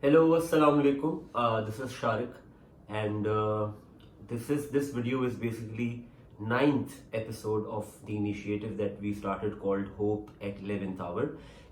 Hello, assalamu alaikum. This is Sharik, and this video is basically ninth episode of the initiative that we started called Hope at 11th Hour.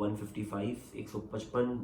155, 155,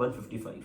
155,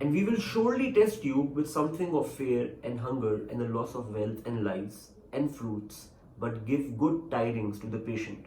And we will surely test you with something of fear and hunger and the loss of wealth and lives and fruits, but give good tidings to the patient.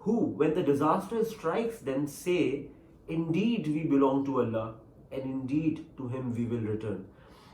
who when the disaster strikes them say, indeed we belong to Allah and indeed to him we will return.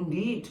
indeed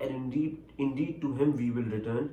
and indeed to him we will return,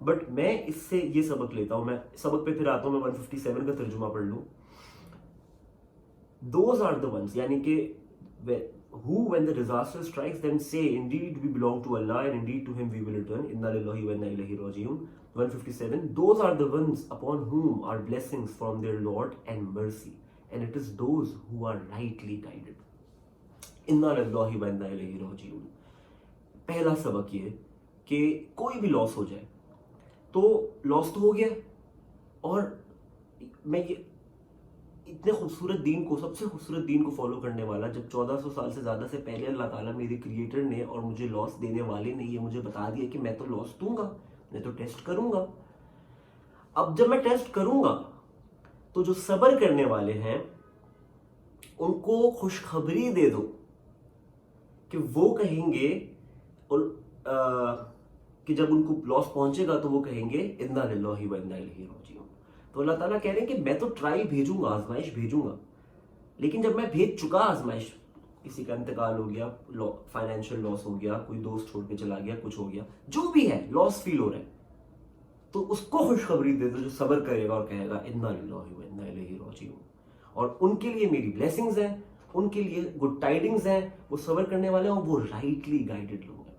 but میں اس سے یہ سبق لیتا ہوں, میں سبق پہ پھر آتا ہوں, میں 157 کا ترجمہ پڑھ لوں. Those are the ones, یعنی کہ who when the disaster strikes them say indeed we belong to Allah and indeed to him we will return, inna lillahi wa inna ilaihi raji'un. 157, those are the ones upon whom are blessings from their Lord and mercy, and it is those who are rightly guided. inna lillahi wa inna ilaihi raji'un. پہلا سبق یہ کہ کوئی بھی لاس ہو جائے تو لاس تو ہو گیا, اور میں یہ اتنے خوبصورت دین کو, سب سے خوبصورت دین کو فالو کرنے والا, جب 1400 سال سے زیادہ سے پہلے اللہ تعالیٰ میرے کریٹر نے اور مجھے لاس دینے والے نے یہ مجھے بتا دیا کہ میں تو لاس دوں گا, میں تو ٹیسٹ کروں گا. اب جب میں ٹیسٹ کروں گا تو جو صبر کرنے والے ہیں ان کو خوشخبری دے دو کہ وہ کہیں گے, اور کہ جب ان کو لاس پہنچے گا تو وہ کہیں گے انا للہ و انا الیہ راجعون. تو اللہ تعالیٰ کہہ رہے ہیں کہ میں تو ٹرائی بھیجوں گا, آزمائش بھیجوں گا, لیکن جب میں بھیج چکا آزمائش, کسی کا انتقال ہو گیا, فائنینشیل لاس ہو گیا, کوئی دوست چھوڑ کے چلا گیا, کچھ ہو گیا, جو بھی ہے لاس فیل ہو رہا ہے, تو اس کو خوشخبری دے دو جو صبر کرے گا اور کہے گا انا للہ و انا الیہ راجعون. اور ان کے لیے میری بلیسنگز ہیں, ان کے لیے گڈ ٹائڈنگز ہیں, وہ صبر کرنے والے ہیں, وہ رائٹلی گائیڈڈ لوگ ہیں.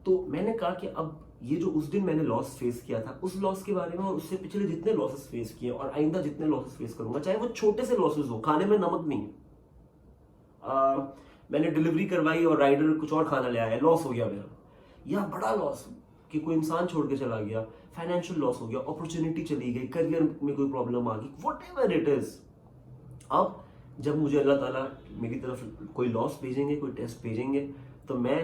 تو میں نے کہا کہ اب یہ جو اس دن میں نے لاس فیس کیا تھا, اس لاس کے بارے میں اور اس سے پچھلے جتنے لاسز فیس کیے اور آئندہ جتنے لاسز فیس کروں گا, چاہے وہ چھوٹے سے لاسز ہو, کھانے میں نمک نہیں ہے, میں نے ڈلیوری کروائی اور رائڈر کچھ اور کھانا لے آیا, لاس ہو گیا میرا, یا بڑا لاس کہ کوئی انسان چھوڑ کے چلا گیا, فائنینشیل لاس ہو گیا, اپرچونٹی چلی گئی, کریئر میں کوئی پرابلم آ گئی, واٹ ایور اٹ از. اب جب مجھے اللہ تعالیٰ میری طرف کوئی لاس بھیجیں گے, کوئی ٹیسٹ بھیجیں گے, تو میں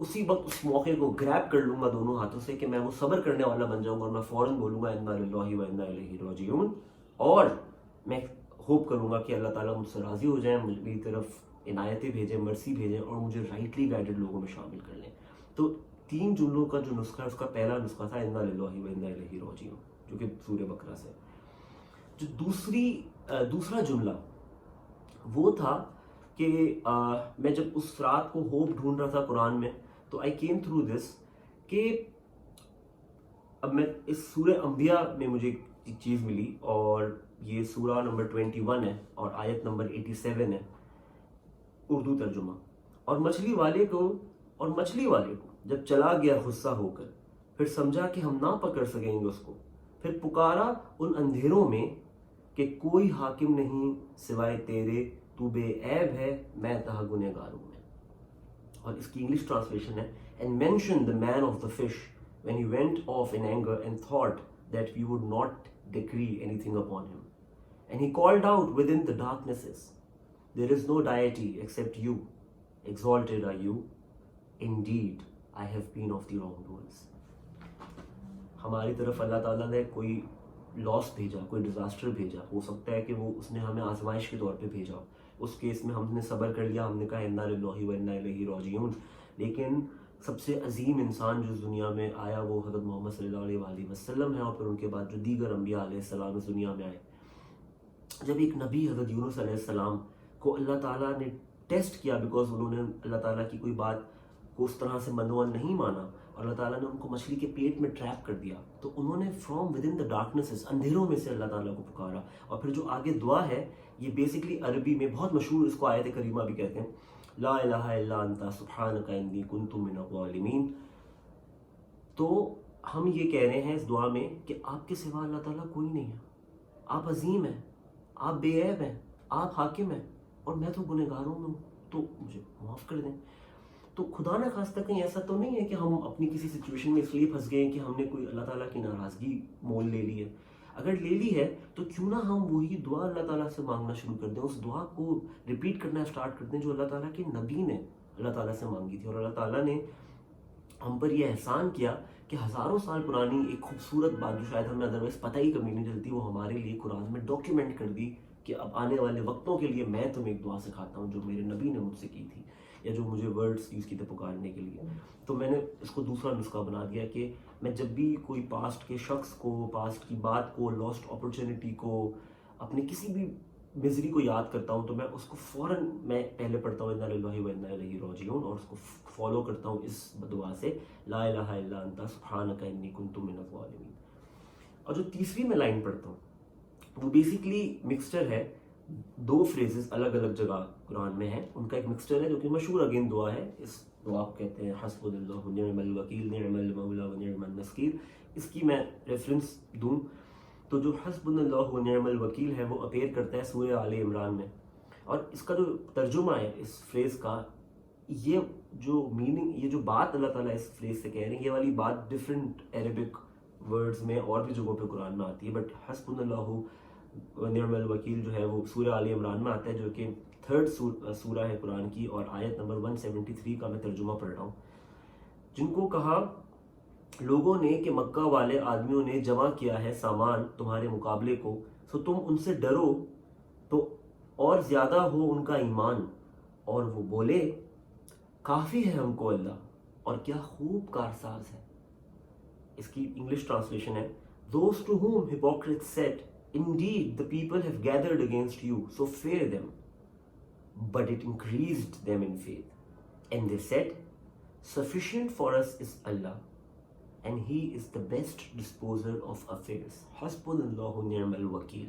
اسی وقت اس موقع کو گریب کر لوں گا دونوں ہاتھوں سے کہ میں وہ صبر کرنے والا بن جاؤں گا, اور میں فوراً بولوں گا انا للہ و انا الیہ راجعون, اور میں ہوپ کروں گا کہ اللہ تعالیٰ مجھ سے راضی ہو جائیں, میری طرف عنایتیں بھیجیں, مرسی بھیجیں, اور مجھے رائٹلی گائیڈڈ لوگوں میں شامل کر لیں. تو 3 جملوں کا جو نسخہ ہے, اس کا پہلا نسخہ تھا انا للہ و انا الیہ راجعون, جو کہ سورہ بقرہ سے. جو دوسرا جملہ وہ تھا کہ میں جب اس رات کو ہوپ ڈھونڈ رہا تھا قرآن میں, تو آئی کیم تھرو دس کہ اب میں اس سورہ انبیاء میں مجھے ایک چیز ملی, اور یہ سورہ نمبر 21 ہے اور آیت نمبر 87 ہے, اردو ترجمہ. اور مچھلی والے کو جب چلا گیا غصہ ہو کر, پھر سمجھا کہ ہم نہ پکڑ سکیں گے اس کو, پھر پکارا ان اندھیروں میں کہ کوئی حاکم نہیں سوائے تیرے, تو بے عیب ہے, میں تہا گنہگاروں میں. اور اس کی انگلش ٹرانسلیشن ہے, and mentioned the man of the fish when he went off in anger and thought that we would not decree anything upon him. And he called out within the darknesses, there is no deity except you, exalted are you, indeed I have been of the wrongdoers. ہماری طرف اللہ تعالیٰ نے کوئی لاس بھیجا, کوئی disaster بھیجا, ہو سکتا ہے کہ وہ اس نے ہمیں آزمائش کے طور پہ بھیجا, اس کیس میں ہم نے صبر کر لیا, ہم نے کہا انا للہ و انا الیہ راجعون. لیکن سب سے عظیم انسان جو اس دنیا میں آیا وہ حضرت محمد صلی اللہ علیہ وآلہ وسلم ہے, اور پھر ان کے بعد جو دیگر انبیاء علیہ السلام اس دنیا میں آئے. جب ایک نبی حضرت یونس علیہ السلام کو اللہ تعالیٰ نے ٹیسٹ کیا, بیکاز انہوں نے اللہ تعالیٰ کی کوئی بات کو اس طرح سے منوان نہیں مانا, اور اللہ تعالیٰ نے ان کو مچھلی کے پیٹ میں ٹریپ کر دیا, تو انہوں نے فرام ود ان دا ڈارکنیسز, اندھیروں میں سے اللہ تعالیٰ کو پکارا. اور پھر جو آگے دعا ہے, یہ بیسکلی عربی میں بہت مشہور, اس کو آیت کریمہ بھی کہتے ہیں, لا الہ الا انت سبحانک انی کنت من الظالمین. تو ہم یہ کہہ رہے ہیں اس دعا میں کہ آپ کے سوا اللہ تعالیٰ کوئی نہیں ہے, آپ عظیم ہیں, آپ بے عیب ہیں, آپ حاکم ہیں, اور میں تو گنہگاروں میں ہوں, تو مجھے معاف کر دیں. تو خدا نہ خواستہ کہیں ایسا تو نہیں ہے کہ ہم اپنی کسی سچویشن میں اس لیے پھنس گئے کہ ہم نے کوئی اللہ تعالیٰ کی ناراضگی مول لے لی ہے. اگر لے لی ہے تو کیوں نہ ہم وہی دعا اللہ تعالیٰ سے مانگنا شروع کر دیں, اس دعا کو ریپیٹ کرنا اسٹارٹ کر دیں جو اللہ تعالیٰ کے نبی نے اللہ تعالیٰ سے مانگی تھی. اور اللہ تعالیٰ نے ہم پر یہ احسان کیا کہ ہزاروں سال پرانی ایک خوبصورت بات جو شاید ہمیں ادروائز پتہ ہی کبھی نہیں چلتی, وہ ہمارے لیے قرآن میں ڈاکیومنٹ کر دی کہ اب آنے والے وقتوں کے لیے میں تمہیں ایک دعا سکھاتا ہوں جو میرے نبی نے مجھ سے کی تھی, یا جو مجھے ورڈز یوز کی تھے پکارنے کے لیے. تو میں نے اس کو دوسرا نسخہ بنا دیا کہ میں جب بھی کوئی پاسٹ کے شخص کو, پاسٹ کی بات کو, لاسٹ اپرچونٹی کو, اپنے کسی بھی مزری کو یاد کرتا ہوں تو میں اس کو فوراً میں پہلے پڑھتا ہوں انا للہ و انا الیہ راجعون، اور اس کو فالو کرتا ہوں اس دعا سے لا الہ الا انت سبحانک انی کنت من الظالمین. اور جو تیسری میں لائن پڑھتا ہوں وہ بیسکلی مکسچر ہے، دو فریزز الگ الگ جگہ قرآن میں ہیں، ان کا ایک مکسچر ہے جو کہ مشہور اگین دعا ہے. اس دعا کو کہتے ہیں حسبنا اللہ نعم الوکیل نعم المولا و نعم النصیر. اس کی میں ریفرنس دوں تو جو حسبنا اللہ و نعم الوکیل ہے وہ اپیئر کرتا ہے سورہ آل عمران میں، اور اس کا جو ترجمہ ہے اس فریز کا، یہ جو میننگ، یہ جو بات اللہ تعالیٰ اس فریز سے کہہ رہے ہیں، یہ والی بات ڈفرینٹ عربک ورڈز میں اور بھی جگہوں پہ قرآن میں آتی ہے، بٹ حسبنا اللہ و نعم الوکیل جو ہے وہ سورہ آل عمران میں آتا ہے، جو کہ 3rd سورہ ہے قرآن کی، اور آیت نمبر 173 کا میں ترجمہ پڑھ رہا ہوں. جن کو کہا لوگوں نے کہ مکہ والے آدمیوں نے جمع کیا ہے سامان تمہارے مقابلے کو، سو تم ان سے ڈرو تو اور زیادہ ہو ان کا ایمان، اور وہ بولے کافی ہے ہم کو اللہ، اور کیا خوب کارساز ہے. اس کی انگلش ٹرانسلیشن ہے those to whom hypocrites said indeed the people have gathered against you so fear them, but it increased them in faith and they said sufficient for us is Allah and he is the best disposer of affairs حسبنا نعم الوکیل.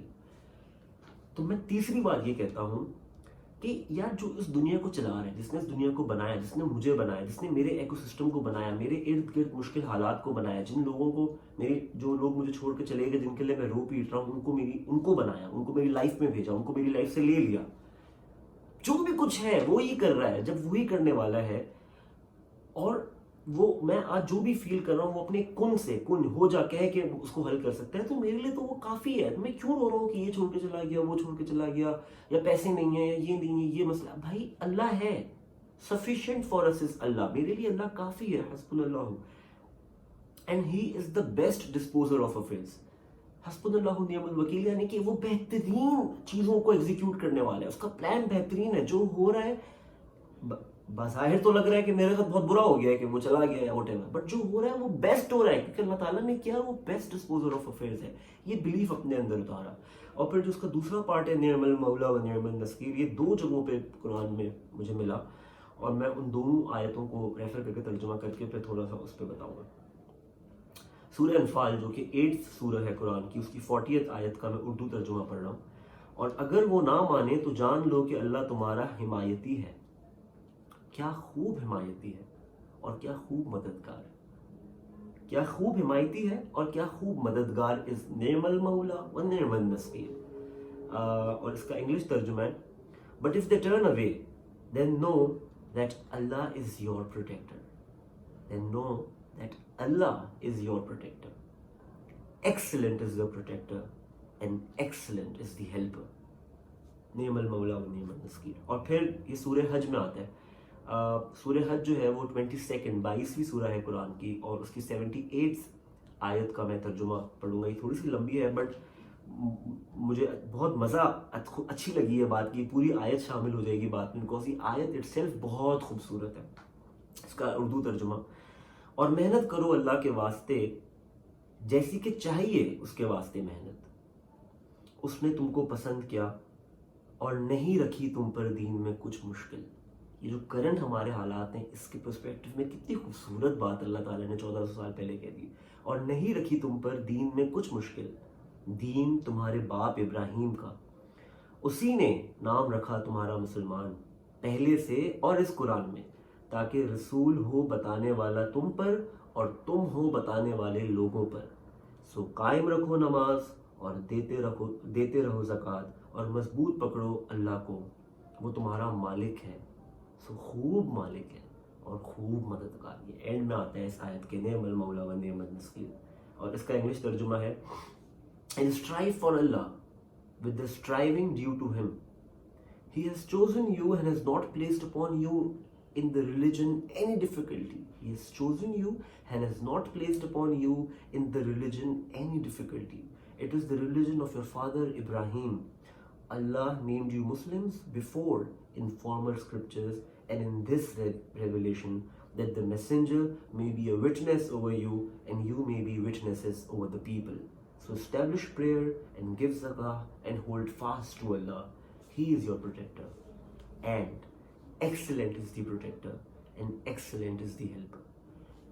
تو میں تیسری بات یہ کہتا ہوں کہ یار جو اس دنیا کو چلا رہا ہے، جس نے اس دنیا کو بنایا، جس نے مجھے بنایا، جس نے میرے ایکو سسٹم کو بنایا، میرے ارد گرد مشکل حالات کو بنایا، جن لوگوں کو جو لوگ مجھے چھوڑ کے چلے گئے، جن کے لیے میں رو پیٹ رہا ہوں، ان کو بنایا، ان کو میری لائف میں بھیجا، ان کو میری لائف سے لے لیا. جو بھی کچھ ہے وہی کر رہا ہے. جب وہی کرنے والا ہے، اور وہ میں آج جو بھی فیل کر رہا ہوں وہ اپنے کن سے کن ہو جا کہہ کے اس کو حل کر سکتا ہے، تو میرے لیے تو وہ کافی ہے. میں کیوں رو رہا ہوں کہ یہ چھوڑ کے چلا گیا، وہ چھوڑ کے چلا گیا، یا پیسے نہیں ہیں، یا یہ نہیں ہے، یہ مسئلہ. بھائی اللہ ہے، sufficient for us is اللہ. میرے لیے اللہ کافی ہے. حسبنا اللہ and he is the best disposer of affairs. حسبنا اللہ نعم الوکیل یعنی کہ وہ بہترین چیزوں کو ایگزیکیوٹ کرنے والا ہے. اس کا پلان بہترین ہے. جو ہو رہا ہے بظاہر تو لگ رہا ہے کہ میرے ساتھ بہت برا ہو گیا ہے کہ وہ چلا گیا ہے واٹ ایور، بٹ جو ہو رہا ہے وہ بیسٹ ہو رہا ہے کیونکہ اللہ تعالیٰ نے کیا، وہ بیسٹ ڈسپوزر آف افیئرز ہے. یہ بلیف اپنے اندر اتارا. اور پھر جو اس کا دوسرا پارٹ ہے نعم المولا و نعم النصیر، یہ 2 جگہوں پہ قرآن میں مجھے ملا، اور میں ان دونوں آیتوں کو ریفر کر کے ترجمہ کر کے پھر تھوڑا سا اس پہ بتاؤں گا. سورہ انفال جو کہ 8th سورہ ہے قرآن کی، اس کی 40th آیت کا میں اردو ترجمہ پڑھ رہا ہوں. اور اگر وہ نہ مانے تو جان لو کہ اللہ تمہارا حمایتی ہے. کیا خوب حمایتی ہے اور کیا خوب مددگار ہے. کیا خوب حمایتی ہے اور کیا خوب مددگار از نعم المولا و نعم النصیر. اور اس کا انگلش ترجمہ ہے but if they turn away then know that Allah is your protector. Then know that Allah is your protector. Excellent is the protector and excellent is the helper. نعم المولا و نعم النصیر. اور پھر یہ سورہ حج میں آتا ہے. سورہ حج جو ہے وہ 22ویں سورہ ہے قرآن کی، اور اس کی 78 آیت کا میں ترجمہ پڑھوں گا. یہ تھوڑی سی لمبی ہے بٹ مجھے بہت مزہ اچھی لگی ہے بات کی. پوری آیت شامل ہو جائے گی بات میں بیکاز یہ آیت اٹ سیلف بہت خوبصورت ہے. اس کا اردو ترجمہ: اور محنت کرو اللہ کے واسطے جیسی کہ چاہیے اس کے واسطے محنت، اس نے تم کو پسند کیا اور نہیں رکھی تم پر دین میں کچھ مشکل. یہ جو کرنٹ ہمارے حالات ہیں اس کے پرسپیکٹو میں کتنی خوبصورت بات اللہ تعالیٰ نے 1400 سال پہلے کہہ دی. اور نہیں رکھی تم پر دین میں کچھ مشکل، دین تمہارے باپ ابراہیم کا، اسی نے نام رکھا تمہارا مسلمان پہلے سے اور اس قرآن میں، تاکہ رسول ہو بتانے والا تم پر اور تم ہو بتانے والے لوگوں پر. سو قائم رکھو نماز اور دیتے رہو زکوٰۃ، اور مضبوط پکڑو اللہ کو، وہ تمہارا مالک ہے. سو خوب مالک ہے اور خوب مددگار. یہ اینڈ میں آتا ہے اس آیت کے نعم المولا و نعم النصیر. اور اس کا انگلش ترجمہ ہے and strive for Allah with the striving due to him. He has chosen you and has not placed upon you in the religion any difficulty. He has chosen you and has not placed upon you in the religion any difficulty. It is the religion of your father Ibrahim. Allah named you Muslims before in former scriptures and in this revelation, that the messenger may be a witness over you and you may be witnesses over the people. So establish prayer and give zakah and hold fast to Allah. He is your protector. And excellent is the protector and excellent is the helper.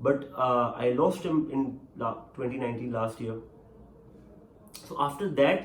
But I lost him in 2019 last year. So after that,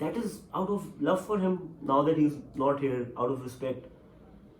That is out of love for him, now that he is not here, out of respect.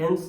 Hence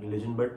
religion, but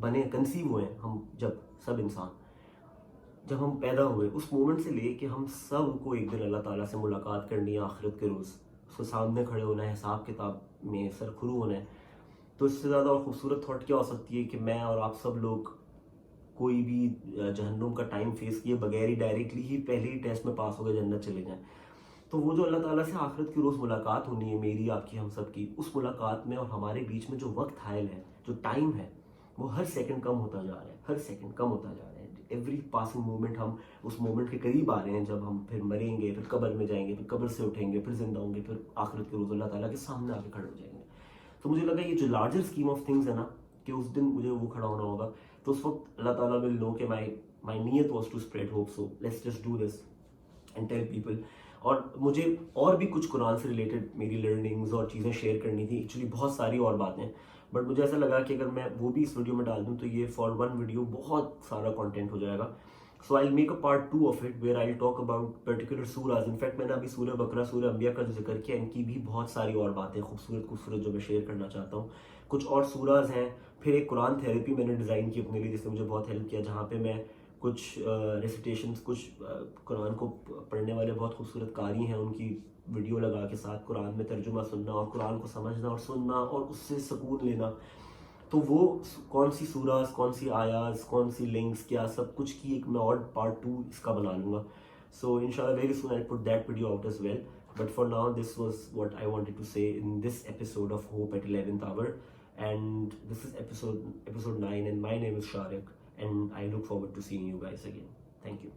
بنے conceive ہوئے ہیں ہم، جب سب انسان جب ہم پیدا ہوئے اس مومنٹ سے لے کے ہم سب کو ایک دن اللہ تعالیٰ سے ملاقات کرنی ہے آخرت کے روز، اس کے سامنے کھڑے ہونا ہے، حساب کتاب میں سرخرو ہونا ہے. تو اس سے زیادہ اور خوبصورت تھاٹ کیا ہو سکتی ہے کہ میں اور آپ سب لوگ کوئی بھی جہنم کا ٹائم فیس کیے بغیر ہی ڈائریکٹلی ہی پہلے ہی ٹیسٹ میں پاس ہو گئے جنت چلے جائیں. تو وہ جو اللہ تعالیٰ سے آخرت کی روز ملاقات ہونی ہے میری، آپ کی، ہم سب کی، اس ملاقات میں اور ہمارے بیچ میں جو وقت حائل ہے، جو ٹائم ہے، وہ ہر سیکنڈ کم ہوتا جا رہا ہے، ہر سیکنڈ کم ہوتا جا رہا ہے. ایوری پاسنگ مومنٹ ہم اس مومنٹ کے قریب آ رہے ہیں جب ہم پھر مریں گے، پھر قبر میں جائیں گے، پھر قبر سے اٹھیں گے، پھر زندہ ہوں گے، پھر آخرت کے روز اللہ تعالیٰ کے سامنے آ کے کھڑے ہو جائیں گے. تو مجھے لگا یہ جو لارجر اسکیم آف تھنگس ہے نا، کہ اس دن مجھے وہ کھڑا ہونا ہوگا، تو اس وقت اللہ تعالیٰ ول نو کہ مائی نیت was to spread hope, so let's just do this and tell people. اور مجھے اور بھی کچھ قرآن سے ریلیٹڈ میری لرننگز اور چیزیں شیئر کرنی تھی، ایکچولی بہت ساری اور باتیں، بٹ مجھے ایسا لگا کہ اگر میں وہ بھی اس ویڈیو میں ڈال دوں تو یہ فار ون ویڈیو بہت سارا کانٹینٹ ہو جائے گا. So I make a part 2 of it where I talk about particular surahs. In fact میں نے ابھی سورہ بقرہ، سورہ انبیاء کا جو ذکر کیا، ان کی بھی بہت ساری اور باتیں خوبصورت جو میں شیئر کرنا چاہتا ہوں. کچھ اور سوراز ہیں. پھر ایک قرآن تھیراپی میں نے ڈیزائن کی اپنے لیے جس نے مجھے بہت ہیلپ کیا، جہاں پہ میں کچھ ریسیٹیشنز، کچھ قرآن کو پڑھنے والے بہت خوبصورت قاری ہیں، ان کی ویڈیو لگا کے ساتھ قرآن میں ترجمہ سننا اور قرآن کو سمجھنا اور سننا اور اس سے سکون لینا. تو وہ کون سی سوراز، کون سی آیاز، کون سی لنکس، کیا سب کچھ کی ایک میں اور پارٹ 2 اس کا بنا لوں گا. سو انشاءاللہ very soon I put that video out as well. But for now, this was what I wanted to say in this episode of Hope at 11th Hour. And this is episode 9, and my name is Sharik, and I look forward to seeing you guys again. Thank you.